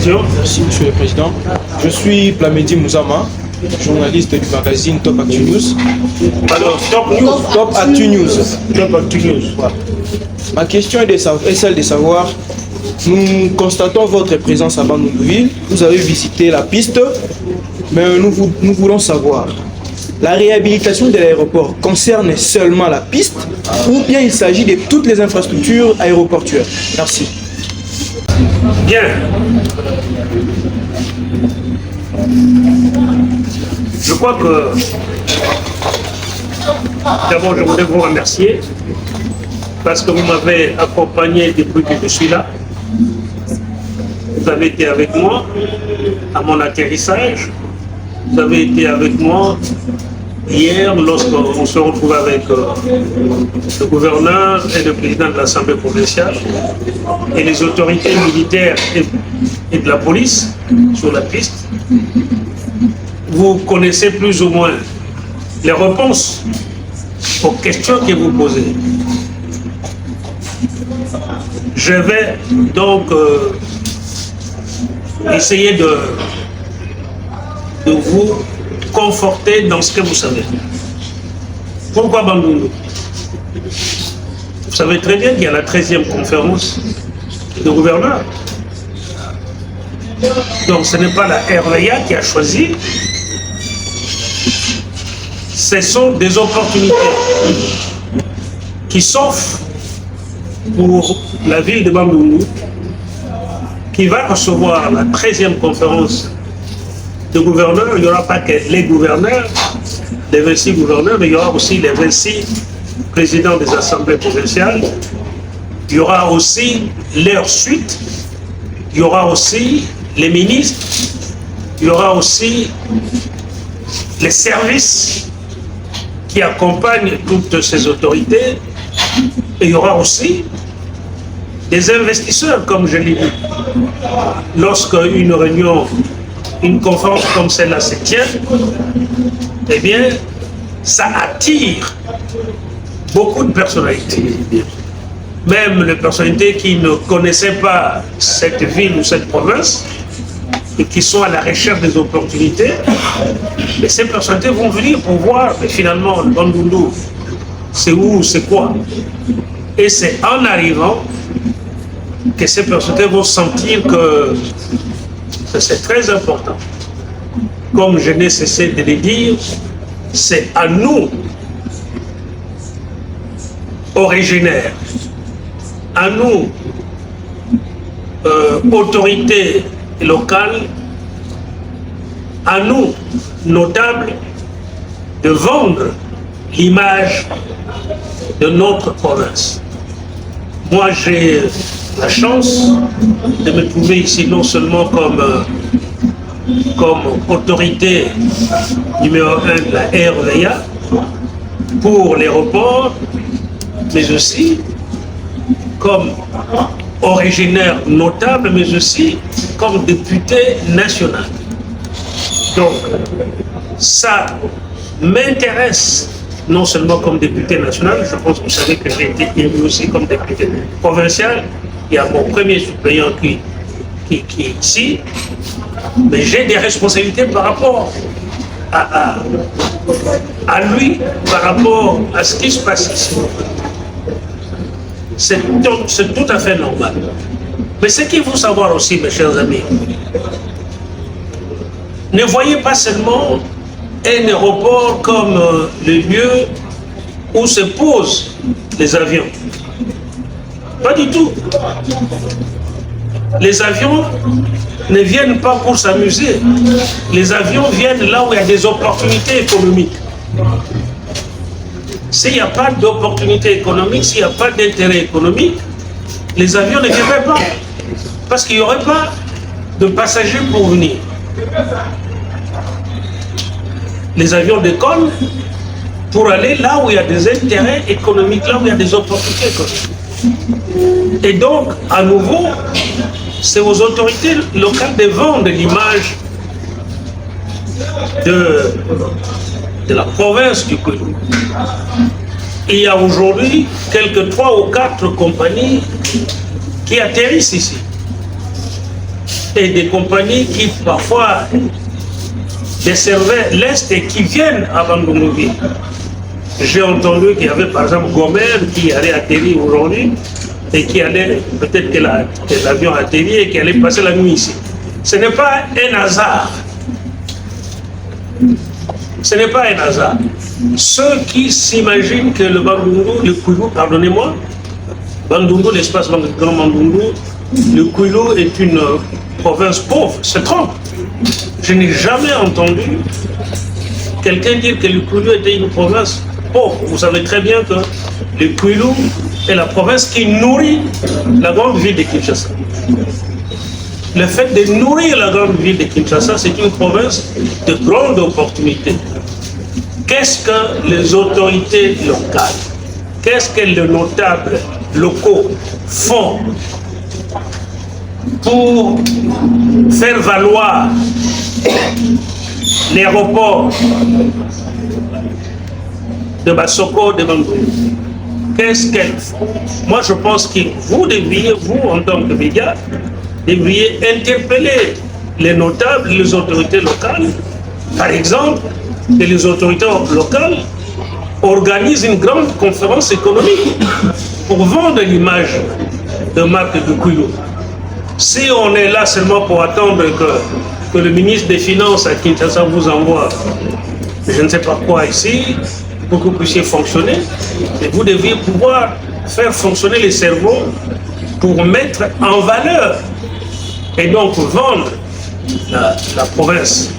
question. Merci, Monsieur le Président. Je suis Plamedi Mouzama, journaliste du magazine Top Actu News. Alors, Top News. Top Actu News. Top Actu News. Voilà. Ma question est celle de savoir, nous constatons votre présence à Bandundu-Ville, vous avez visité la piste, mais nous voulons savoir, la réhabilitation de l'aéroport concerne seulement la piste ou bien il s'agit de toutes les infrastructures aéroportuaires? Merci. Bien. Je crois que d'abord je voudrais vous remercier parce que vous m'avez accompagné depuis que je suis là. Vous avez été avec moi à mon atterrissage. Vous avez été avec moi hier lorsqu'on se retrouvait avec le gouverneur et le président de l'Assemblée provinciale et les autorités militaires et de la police sur la piste. Vous connaissez plus ou moins les réponses aux questions que vous posez. Je vais donc essayer de vous conforter dans ce que vous savez. Pourquoi Bandundu? Vous savez très bien qu'il y a la 13e conférence de gouverneurs. Donc ce n'est pas la RVA qui a choisi. Ce sont des opportunités qui s'offrent pour la ville de Bandundu, qui va recevoir la 13e conférence de gouverneurs. Il n'y aura pas que les gouverneurs, les 26 gouverneurs, mais il y aura aussi les 26 présidents des assemblées provinciales. Il y aura aussi leur suite. Il y aura aussi les ministres. Il y aura aussi les services qui accompagnent toutes ces autorités. Et il y aura aussi des investisseurs, comme je l'ai dit. Lorsque une réunion, une conférence comme celle-là se tient, eh bien, ça attire beaucoup de personnalités. Même les personnalités qui ne connaissaient pas cette ville ou cette province et qui sont à la recherche des opportunités, mais ces personnalités vont venir pour voir, mais finalement, le Bandundu, c'est où, c'est quoi. Et c'est en arrivant que ces personnalités vont sentir que c'est très important. Comme je n'ai cessé de le dire, c'est à nous, originaires, à nous, autorités locales, à nous, notables, de vendre l'image de notre province. Moi, j'ai la chance de me trouver ici non seulement comme autorité numéro 1 de la RVA pour l'aéroport, mais aussi comme originaire notable, mais aussi comme député national. Donc, ça m'intéresse non seulement comme député national, je pense que vous savez que j'ai été élu aussi comme député provincial. Il y a mon premier suppléant qui est ici, mais j'ai des responsabilités par rapport à lui, par rapport à ce qui se passe ici. C'est tout à fait normal. Mais ce qu'il faut savoir aussi, mes chers amis, ne voyez pas seulement un aéroport comme le lieu où se posent les avions. Pas du tout. Les avions ne viennent pas pour s'amuser. Les avions viennent là où il y a des opportunités économiques. S'il n'y a pas d'opportunité économique, s'il n'y a pas d'intérêt économique, les avions ne viendraient pas. Parce qu'il n'y aurait pas de passagers pour venir. Les avions décollent pour aller là où il y a des intérêts économiques, là où il y a des opportunités économiques. Et donc, à nouveau, c'est aux autorités locales de vendre l'image de la province du Congo. Il y a aujourd'hui quelques 3 ou 4 compagnies qui atterrissent ici. et des compagnies qui parfois desservaient l'Est et qui viennent à Bandundu-Ville. J'ai entendu qu'il y avait par exemple Gomer qui allait atterrir aujourd'hui et qui allait, peut-être que l'avion atterrit et qui allait passer la nuit ici. Ce n'est pas un hasard. Ce n'est pas un hasard. Ceux qui s'imaginent que le Bandundu, le Kouilou, pardonnez-moi, Bandundu, l'espace Grand Bandundu, le Kouilou est une province pauvre, se trompe. Je n'ai jamais entendu quelqu'un dire que le Kouilou était une province pauvre. Vous savez très bien que le Kouilou est la province qui nourrit la grande ville de Kinshasa. Le fait de nourrir la grande ville de Kinshasa, c'est une province de grande opportunité. Qu'est-ce que les autorités locales, qu'est-ce que les notables locaux font pour faire valoir l'aéroport de Bassoko de Bandundu? Qu'est-ce qu'elles font? Moi, je pense que vous devriez, vous, en tant que médias, devriez interpeller les notables, les autorités locales. Par exemple, que les autorités locales organisent une grande conférence économique pour vendre l'image de marque de Kouilou. Si on est là seulement pour attendre que le ministre des Finances à Kinshasa vous envoie, je ne sais pas quoi ici, pour que vous puissiez fonctionner, et vous devriez pouvoir faire fonctionner les cerveaux pour mettre en valeur et donc vendre la province.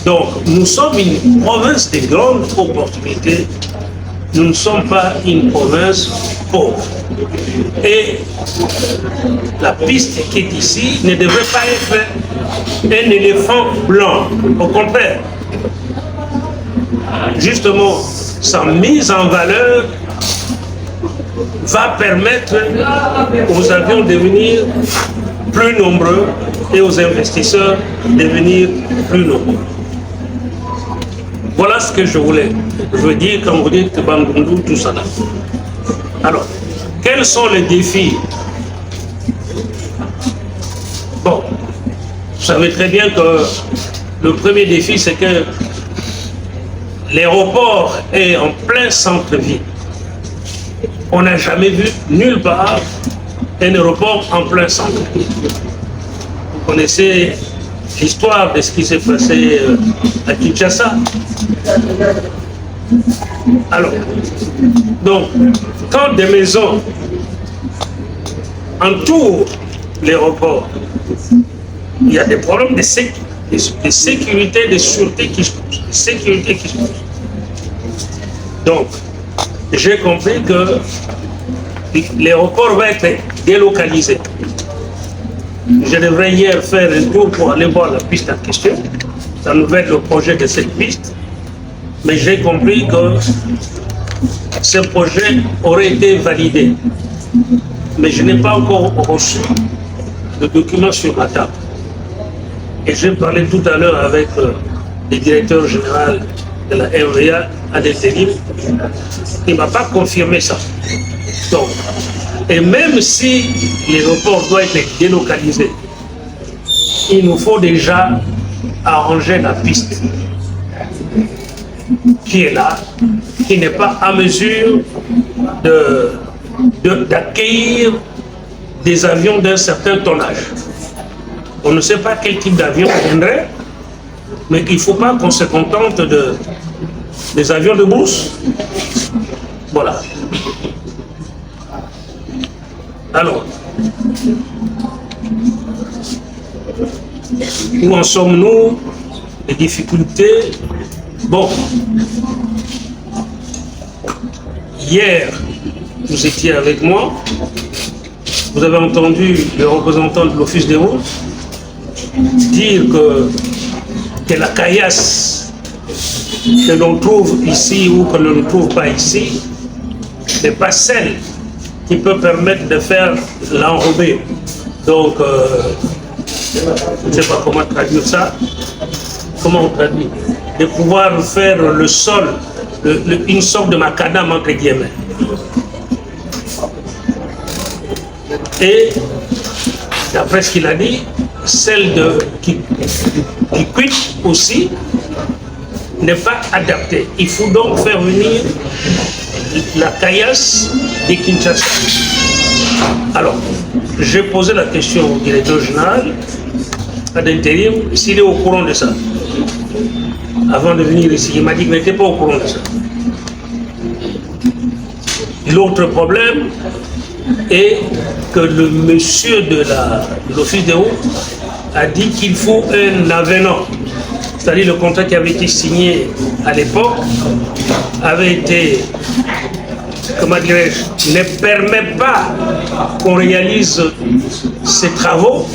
Donc nous sommes une province de grandes opportunités, nous ne sommes pas une province pauvre. Et la piste qui est ici ne devrait pas être un éléphant blanc, au contraire. Justement, sa mise en valeur va permettre aux avions de devenir plus nombreux et aux investisseurs de devenir plus nombreux. Voilà ce que je voulais. Je veux dire quand vous dites Bandundu, tout ça là. Alors, quels sont les défis? Bon, vous savez très bien que le premier défi, c'est que l'aéroport est en plein centre-ville. On n'a jamais vu nulle part un aéroport en plein centre-ville. Vous connaissez l'histoire de ce qui s'est passé à Kinshasa. Alors, donc, quand des maisons entourent l'aéroport, il y a des problèmes de sécurité, de sûreté qui se posent. Donc, j'ai compris que l'aéroport va être délocalisé. Je devrais hier faire un tour pour aller voir la piste en question, la nouvelle, le projet de cette piste, mais j'ai compris que ce projet aurait été validé. Mais je n'ai pas encore reçu de documents sur ma table. Et j'ai parlé tout à l'heure avec le directeur général de la RVA à l'intérim. Il ne m'a pas confirmé ça. Donc, et même si l'aéroport doit être délocalisé, il nous faut déjà arranger la piste qui est là, qui n'est pas à mesure d'accueillir des avions d'un certain tonnage. On ne sait pas quel type d'avion viendrait, mais il ne faut pas qu'on se contente des avions de brousse. Voilà. Alors, où en sommes-nous? Les difficultés? Bon, hier, vous étiez avec moi, vous avez entendu le représentant de l'Office des routes dire que la caillasse que l'on trouve ici ou que l'on ne trouve pas ici n'est pas celle qui peut permettre de faire l'enrobé. Donc, je ne sais pas comment traduire ça. Comment on traduit? De pouvoir faire le sol, une sorte de macadam entre guillemets. Et d'après ce qu'il a dit, celle qui quitte aussi n'est pas adaptée. Il faut donc faire venir la caillasse de Kinshasa. Alors, j'ai posé la question au directeur général à l'intérim s'il est au courant de ça. Avant de venir ici, il m'a dit qu'il n'était pas au courant de ça. L'autre problème est que le monsieur de l'office des routes a dit qu'il faut un avenant. C'est-à-dire le contrat qui avait été signé à l'époque avait été, comment dirais-je, ne permet pas qu'on réalise ces travaux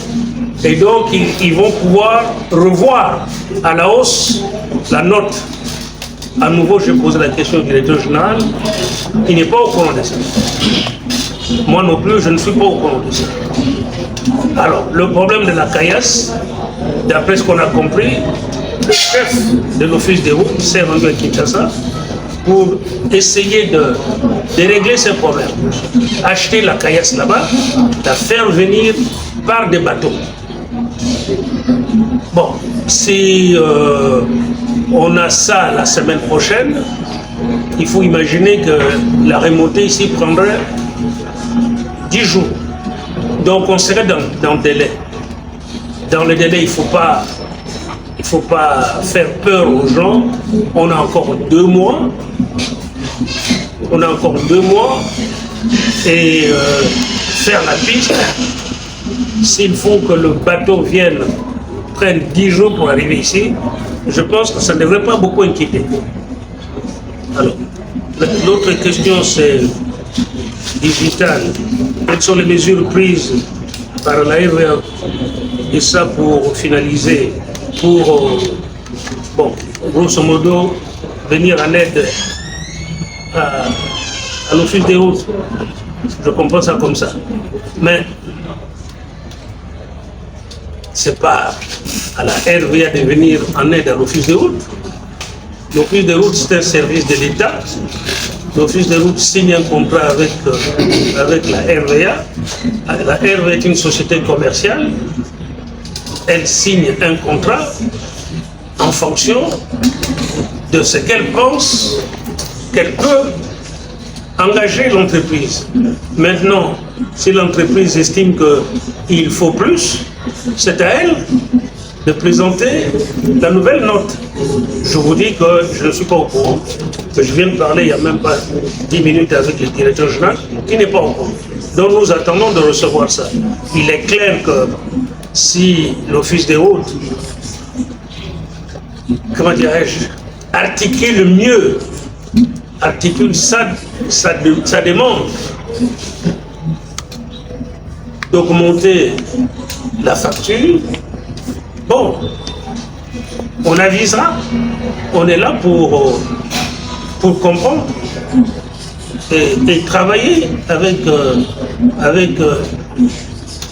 et donc ils vont pouvoir revoir à la hausse la note. À nouveau, je pose la question au directeur général, il n'est pas au courant de ça. Moi non plus, je ne suis pas au courant de ça. Alors, le problème de la caillasse, d'après ce qu'on a compris, le chef de l'office des routes s'est rendu à Kinshasa pour essayer de régler ces problèmes. Acheter la caillasse là-bas, la faire venir par des bateaux. Bon, si on a ça la semaine prochaine, il faut imaginer que la remontée ici prendrait 10 jours. Donc on serait dans le délai. Dans le délai, il ne faut pas faire peur aux gens. On a encore 2 mois. On a encore 2 mois. Et faire la piste, s'il faut que le bateau vienne, prenne 10 jours pour arriver ici, je pense que ça ne devrait pas beaucoup inquiéter. Alors, l'autre question c'est digitale. Quelles sont les mesures prises par la RVA et ça pour finaliser, pour, bon, grosso modo, venir en aide à l'office des routes. Je comprends ça comme ça. Mais c'est pas à la RVA de venir en aide à l'office des routes. L'office des routes, c'est un service de l'État. L'office des routes signe un contrat avec la RVA. La RVA est une société commerciale. Elle signe un contrat en fonction de ce qu'elle pense qu'elle peut engager l'entreprise. Maintenant, si l'entreprise estime qu'il faut plus, c'est à elle de présenter la nouvelle note. Je vous dis que je ne suis pas au courant, que je viens de parler il n'y a même pas 10 minutes avec le directeur général qui n'est pas au courant. Donc nous attendons de recevoir ça. Il est clair que si l'office des routes, comment dirais-je, articule mieux, articule sa demande d'augmenter la facture, bon, on avisera, on est là pour comprendre et travailler avec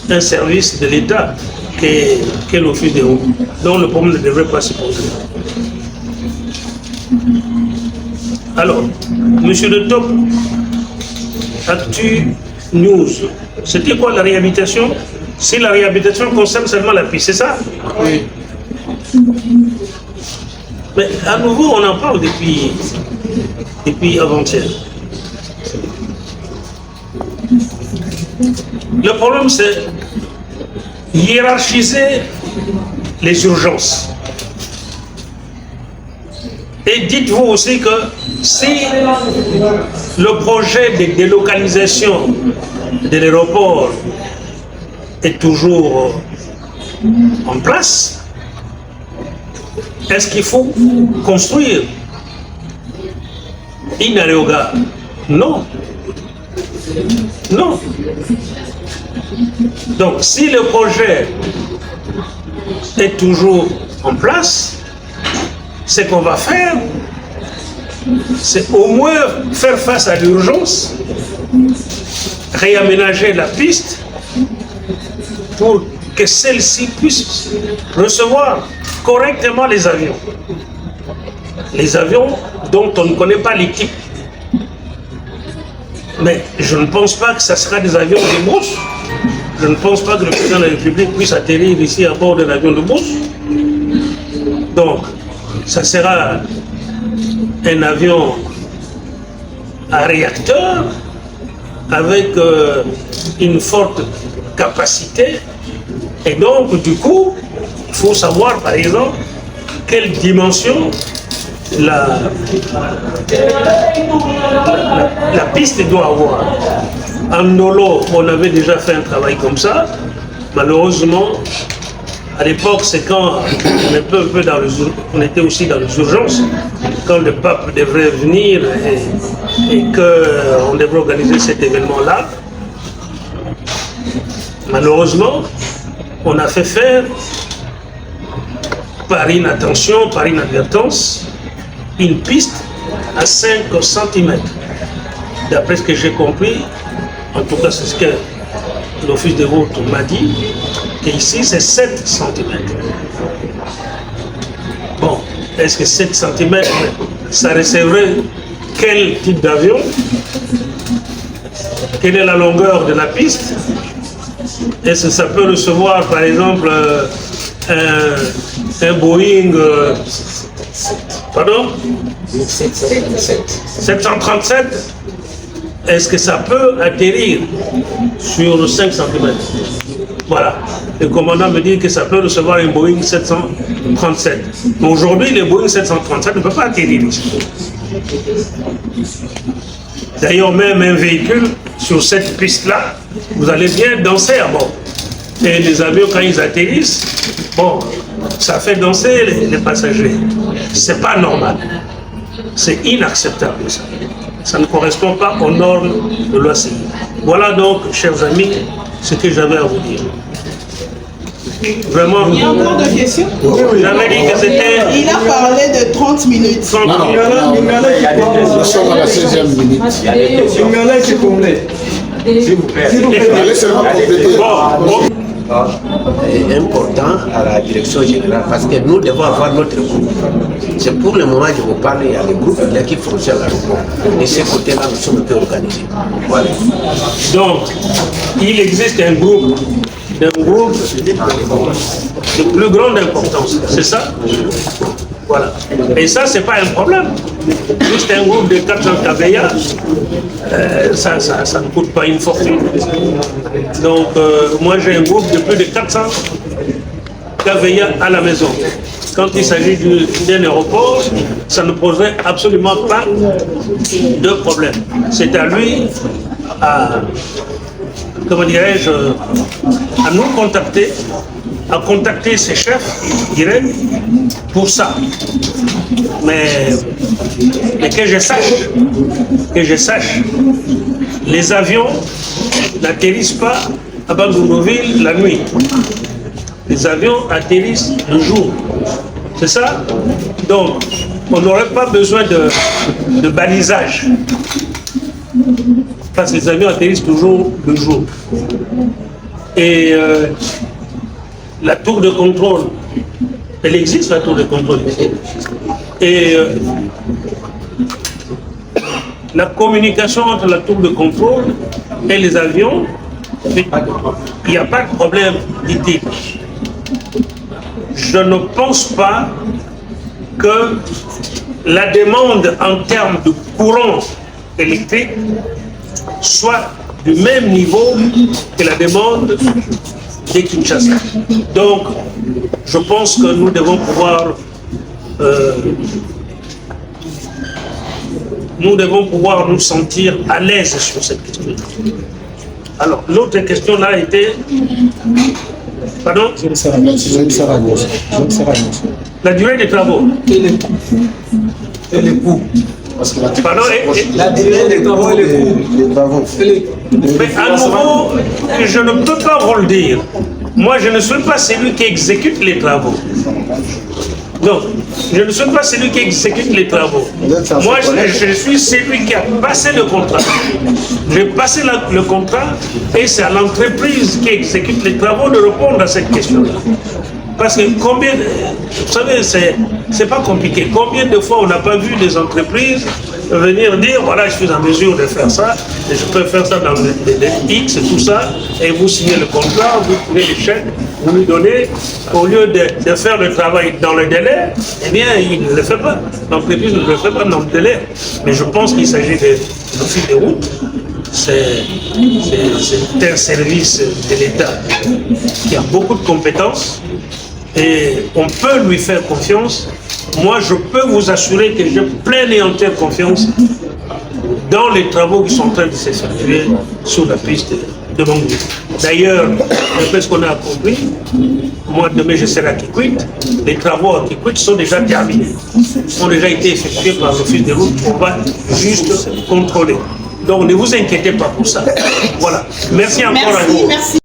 un service de l'État qu'est l'office des routes. Donc le problème ne devrait pas se poser. Alors, monsieur Le Top, Actu News, c'était quoi la réhabilitation? Si la réhabilitation concerne seulement la piste, c'est ça? Oui. Mais à nouveau, on en parle depuis avant-hier. Le problème, c'est hiérarchiser les urgences. Et dites-vous aussi que si le projet de délocalisation de l'aéroport est toujours en place, est-ce qu'il faut construire une aérogare? Non. Non. Donc, si le projet est toujours en place, ce qu'on va faire, c'est au moins faire face à l'urgence, réaménager la piste pour que celle-ci puisse recevoir correctement les avions. Les avions dont on ne connaît pas les types. Mais je ne pense pas que ce sera des avions de brousse. je ne pense pas que le président de la République puisse atterrir ici à bord d'un avion de bourse. Donc, ça sera un avion à réacteur avec une forte capacité. Et donc, du coup, il faut savoir, par exemple, quelle dimension la piste doit avoir. En Nolo, on avait déjà fait un travail comme ça. Malheureusement, à l'époque, c'est quand on était aussi dans les urgences, quand le pape devrait venir et qu'on devrait organiser cet événement-là. Malheureusement, on a fait faire, par inattention, par inadvertance, une piste à 5 cm. D'après ce que j'ai compris, en tout cas c'est ce que l'office de route m'a dit, qu'ici c'est 7 cm. Bon, est-ce que 7 cm, ça recevrait quel type d'avion? Quelle est la longueur de la piste? Est-ce que ça peut recevoir par exemple un Boeing pardon 737? Est-ce que ça peut atterrir sur 5 cm? Voilà. Le commandant me dit que ça peut recevoir un Boeing 737. Mais aujourd'hui, le Boeing 737 ne peut pas atterrir ici. D'ailleurs, même un véhicule sur cette piste-là, vous allez bien danser à bord. Et les avions, quand ils atterrissent, bon, ça fait danser les passagers. C'est pas normal. C'est inacceptable, ça. Ça ne correspond pas aux normes de l'OCI. Voilà donc, chers amis, ce que j'avais à vous dire. Vraiment. Il y a encore des questions? J'avais dit que c'était... Il a parlé de 30 minutes. 30 minutes. Nous sommes à la 16e minute. S'il vous plaît. Allez seulement compléter. Important à la direction générale parce que nous devons avoir notre groupe. C'est pour le moment que je vous parle, il y a le groupe qui fonctionne à l'aéroport. De ce côté-là, nous sommes un peu organisés. Voilà. Donc, il existe un groupe de plus grande importance, c'est ça? Voilà. Et ça, c'est pas un problème. Juste un groupe de 400 KVA, ça ne coûte pas une fortune. Donc, moi, j'ai un groupe de plus de 400 KVA à la maison. Quand il s'agit d'un aéroport, ça ne poserait absolument pas de problème. C'est à lui, comment dirais-je, à nous contacter, à contacter ses chefs directs pour ça. Mais que je sache, les avions n'atterrissent pas à Bandungoville la nuit. Les avions atterrissent le jour. C'est ça? Donc, on n'aurait pas besoin de balisage. Parce que les avions atterrissent toujours le jour. Et la tour de contrôle, elle existe, la tour de contrôle. Et la communication entre la tour de contrôle et les avions, il n'y a pas de problème, dit-il. Je ne pense pas que la demande en termes de courant électrique soit du même niveau que la demande de Kinshasa. Donc, je pense que nous devons pouvoir nous sentir à l'aise sur cette question. Alors, l'autre question là était... Pardon? La durée des travaux. Et les coûts. Pardon, La durée des travaux et les travaux. Mais à nouveau, je ne peux pas vous le dire. Moi, je ne suis pas celui qui exécute les travaux. Non, je ne suis pas celui qui exécute les travaux. Moi, je suis celui qui a passé le contrat. J'ai passé le contrat et c'est à l'entreprise qui exécute les travaux de répondre à cette question-là. Parce que combien, vous savez, c'est pas compliqué. Combien de fois on n'a pas vu des entreprises venir dire, voilà, je suis en mesure de faire ça, et je peux faire ça dans le X et tout ça, et vous signez le contrat, vous prenez les chèques, vous lui donnez, au lieu de faire le travail dans le délai, eh bien, il ne le fait pas. L'entreprise ne le fait pas dans le délai. Mais je pense qu'il s'agit de l'office des routes. C'est un service de l'État qui a beaucoup de compétences et on peut lui faire confiance. Moi, je peux vous assurer que j'ai pleine et entière confiance dans les travaux qui sont en train de s'effectuer sur la piste de Mangou. D'ailleurs, d'après ce qu'on a compris, moi demain je serai à Kikwit, les travaux à Kikwit sont déjà terminés, ont déjà été effectués par l'office des routes, on va juste contrôler. Donc ne vous inquiétez pas pour ça. Voilà. Merci encore à vous. Merci.